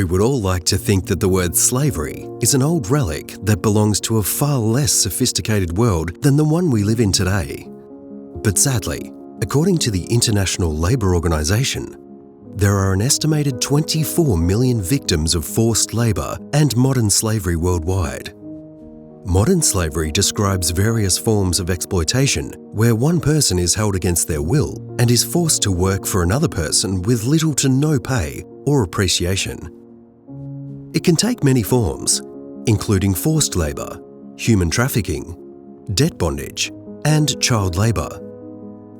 We would all like to think that the word slavery is an old relic that belongs to a far less sophisticated world than the one we live in today. But sadly, according to the International Labour Organization, there are an estimated 24 million victims of forced labour and modern slavery worldwide. Modern slavery describes various forms of exploitation where one person is held against their will and is forced to work for another person with little to no pay or appreciation. It can take many forms, including forced labour, human trafficking, debt bondage, and child labour.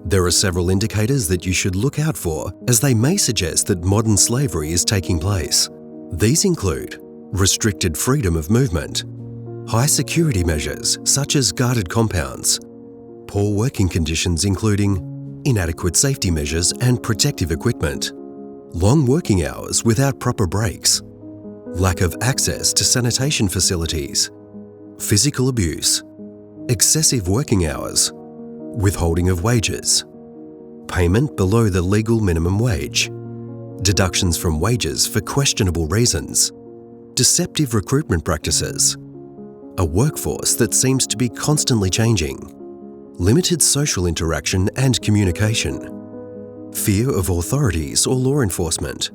There are several indicators that you should look out for as they may suggest that modern slavery is taking place. These include restricted freedom of movement, high security measures such as guarded compounds, poor working conditions including inadequate safety measures and protective equipment, long working hours without proper breaks, lack of access to sanitation facilities, physical abuse, excessive working hours, withholding of wages, payment below the legal minimum wage, deductions from wages for questionable reasons, deceptive recruitment practices, a workforce that seems to be constantly changing, limited social interaction and communication, fear of authorities or law enforcement,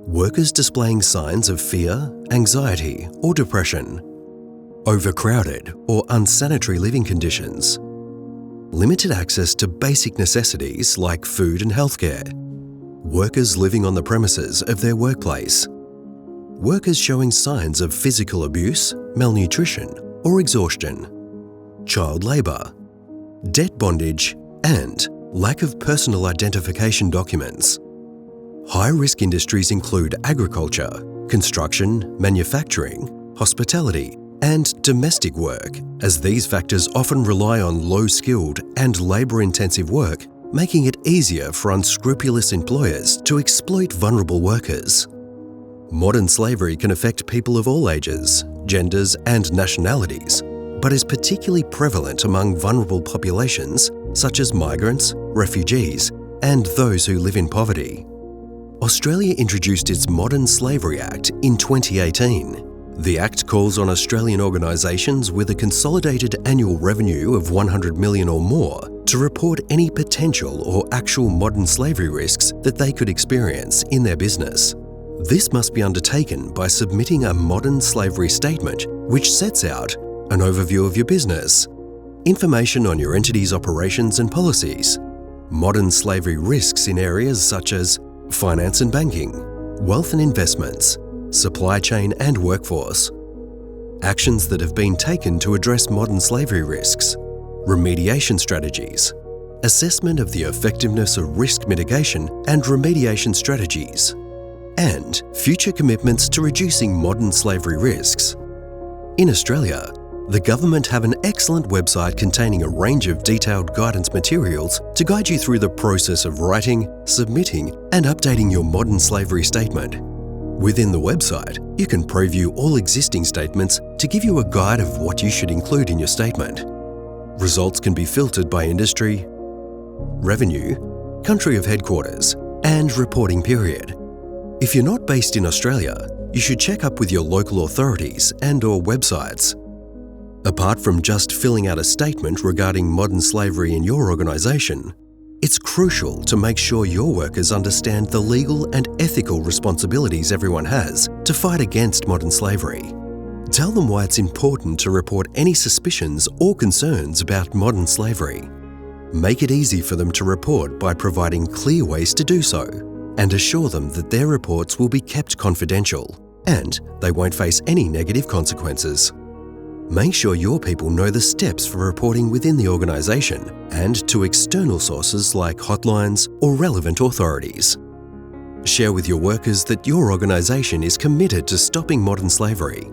workers displaying signs of fear, anxiety or depression, overcrowded or unsanitary living conditions, limited access to basic necessities like food and healthcare, workers living on the premises of their workplace, workers showing signs of physical abuse, malnutrition or exhaustion, child labour, debt bondage and lack of personal identification documents. High-risk industries include agriculture, construction, manufacturing, hospitality, and domestic work, as these factors often rely on low-skilled and labour-intensive work, making it easier for unscrupulous employers to exploit vulnerable workers. Modern slavery can affect people of all ages, genders, and nationalities, but is particularly prevalent among vulnerable populations such as migrants, refugees, and those who live in poverty. Australia introduced its Modern Slavery Act in 2018. The Act calls on Australian organisations with a consolidated annual revenue of 100 million or more to report any potential or actual modern slavery risks that they could experience in their business. This must be undertaken by submitting a modern slavery statement which sets out an overview of your business, information on your entity's operations and policies, modern slavery risks in areas such as finance and banking, wealth and investments, supply chain and workforce, actions that have been taken to address modern slavery risks, remediation strategies, assessment of the effectiveness of risk mitigation and remediation strategies, and future commitments to reducing modern slavery risks. In Australia, the government have an excellent website containing a range of detailed guidance materials to guide you through the process of writing, submitting, and updating your modern slavery statement. Within the website, you can preview all existing statements to give you a guide of what you should include in your statement. Results can be filtered by industry, revenue, country of headquarters, and reporting period. If you're not based in Australia, you should check up with your local authorities and/or websites. Apart from just filling out a statement regarding modern slavery in your organisation, it's crucial to make sure your workers understand the legal and ethical responsibilities everyone has to fight against modern slavery. Tell them why it's important to report any suspicions or concerns about modern slavery. Make it easy for them to report by providing clear ways to do so, and assure them that their reports will be kept confidential and they won't face any negative consequences. Make sure your people know the steps for reporting within the organisation and to external sources like hotlines or relevant authorities. Share with your workers that your organisation is committed to stopping modern slavery.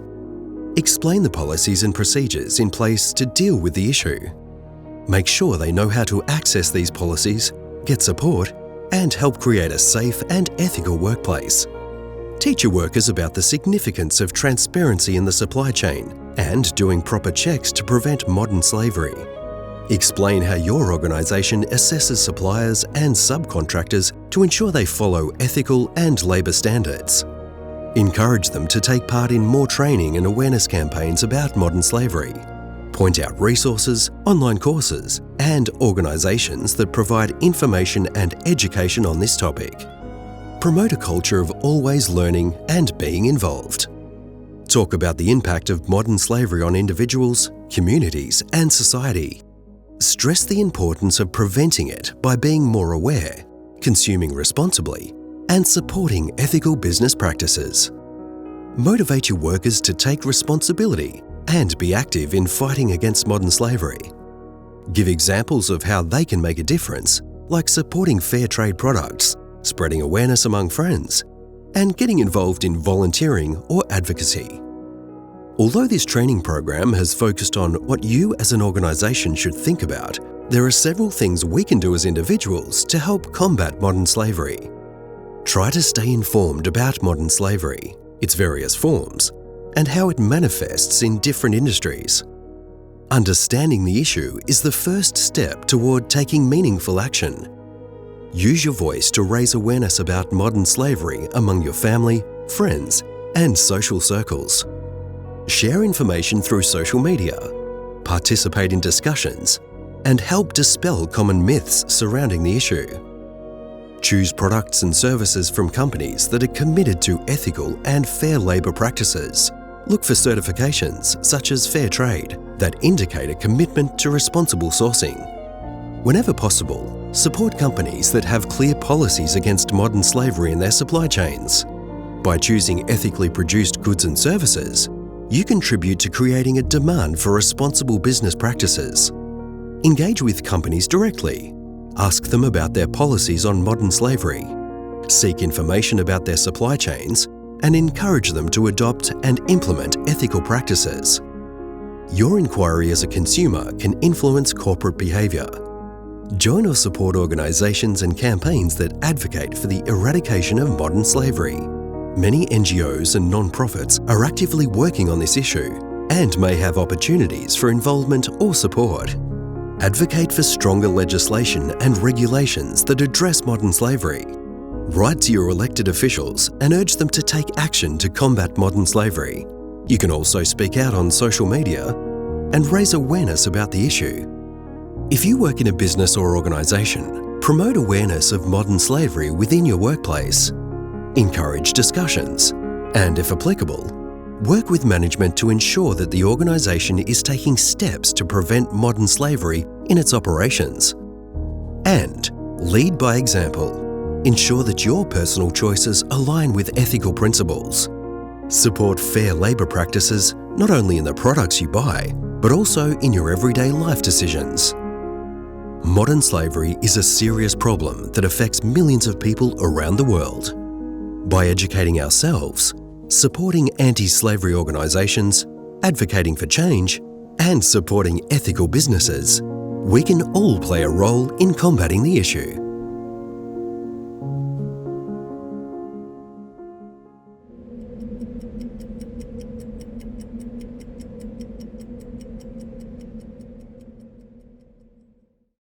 Explain the policies and procedures in place to deal with the issue. Make sure they know how to access these policies, get support, and help create a safe and ethical workplace. Teach your workers about the significance of transparency in the supply chain and doing proper checks to prevent modern slavery. Explain how your organisation assesses suppliers and subcontractors to ensure they follow ethical and labour standards. Encourage them to take part in more training and awareness campaigns about modern slavery. Point out resources, online courses, and organisations that provide information and education on this topic. Promote a culture of always learning and being involved. Talk about the impact of modern slavery on individuals, communities, and society. Stress the importance of preventing it by being more aware, consuming responsibly, and supporting ethical business practices. Motivate your workers to take responsibility and be active in fighting against modern slavery. Give examples of how they can make a difference, like supporting fair trade products, spreading awareness among friends, and getting involved in volunteering or advocacy. Although this training program has focused on what you as an organisation should think about, there are several things we can do as individuals to help combat modern slavery. Try to stay informed about modern slavery, its various forms, and how it manifests in different industries. Understanding the issue is the first step toward taking meaningful action. Use your voice to raise awareness about modern slavery among your family, friends, and social circles. Share information through social media, participate in discussions, and help dispel common myths surrounding the issue. Choose products and services from companies that are committed to ethical and fair labour practices. Look for certifications such as Fair Trade that indicate a commitment to responsible sourcing. Whenever possible, support companies that have clear policies against modern slavery in their supply chains. By choosing ethically produced goods and services, you contribute to creating a demand for responsible business practices. Engage with companies directly. Ask them about their policies on modern slavery. Seek information about their supply chains and encourage them to adopt and implement ethical practices. Your inquiry as a consumer can influence corporate behaviour. Join or support organisations and campaigns that advocate for the eradication of modern slavery. Many NGOs and non-profits are actively working on this issue and may have opportunities for involvement or support. Advocate for stronger legislation and regulations that address modern slavery. Write to your elected officials and urge them to take action to combat modern slavery. You can also speak out on social media and raise awareness about the issue. If you work in a business or organisation, promote awareness of modern slavery within your workplace. Encourage discussions, and if applicable, work with management to ensure that the organisation is taking steps to prevent modern slavery in its operations. And lead by example. Ensure that your personal choices align with ethical principles. Support fair labour practices not only in the products you buy, but also in your everyday life decisions. Modern slavery is a serious problem that affects millions of people around the world. By educating ourselves, supporting anti-slavery organisations, advocating for change, and supporting ethical businesses, we can all play a role in combating the issue.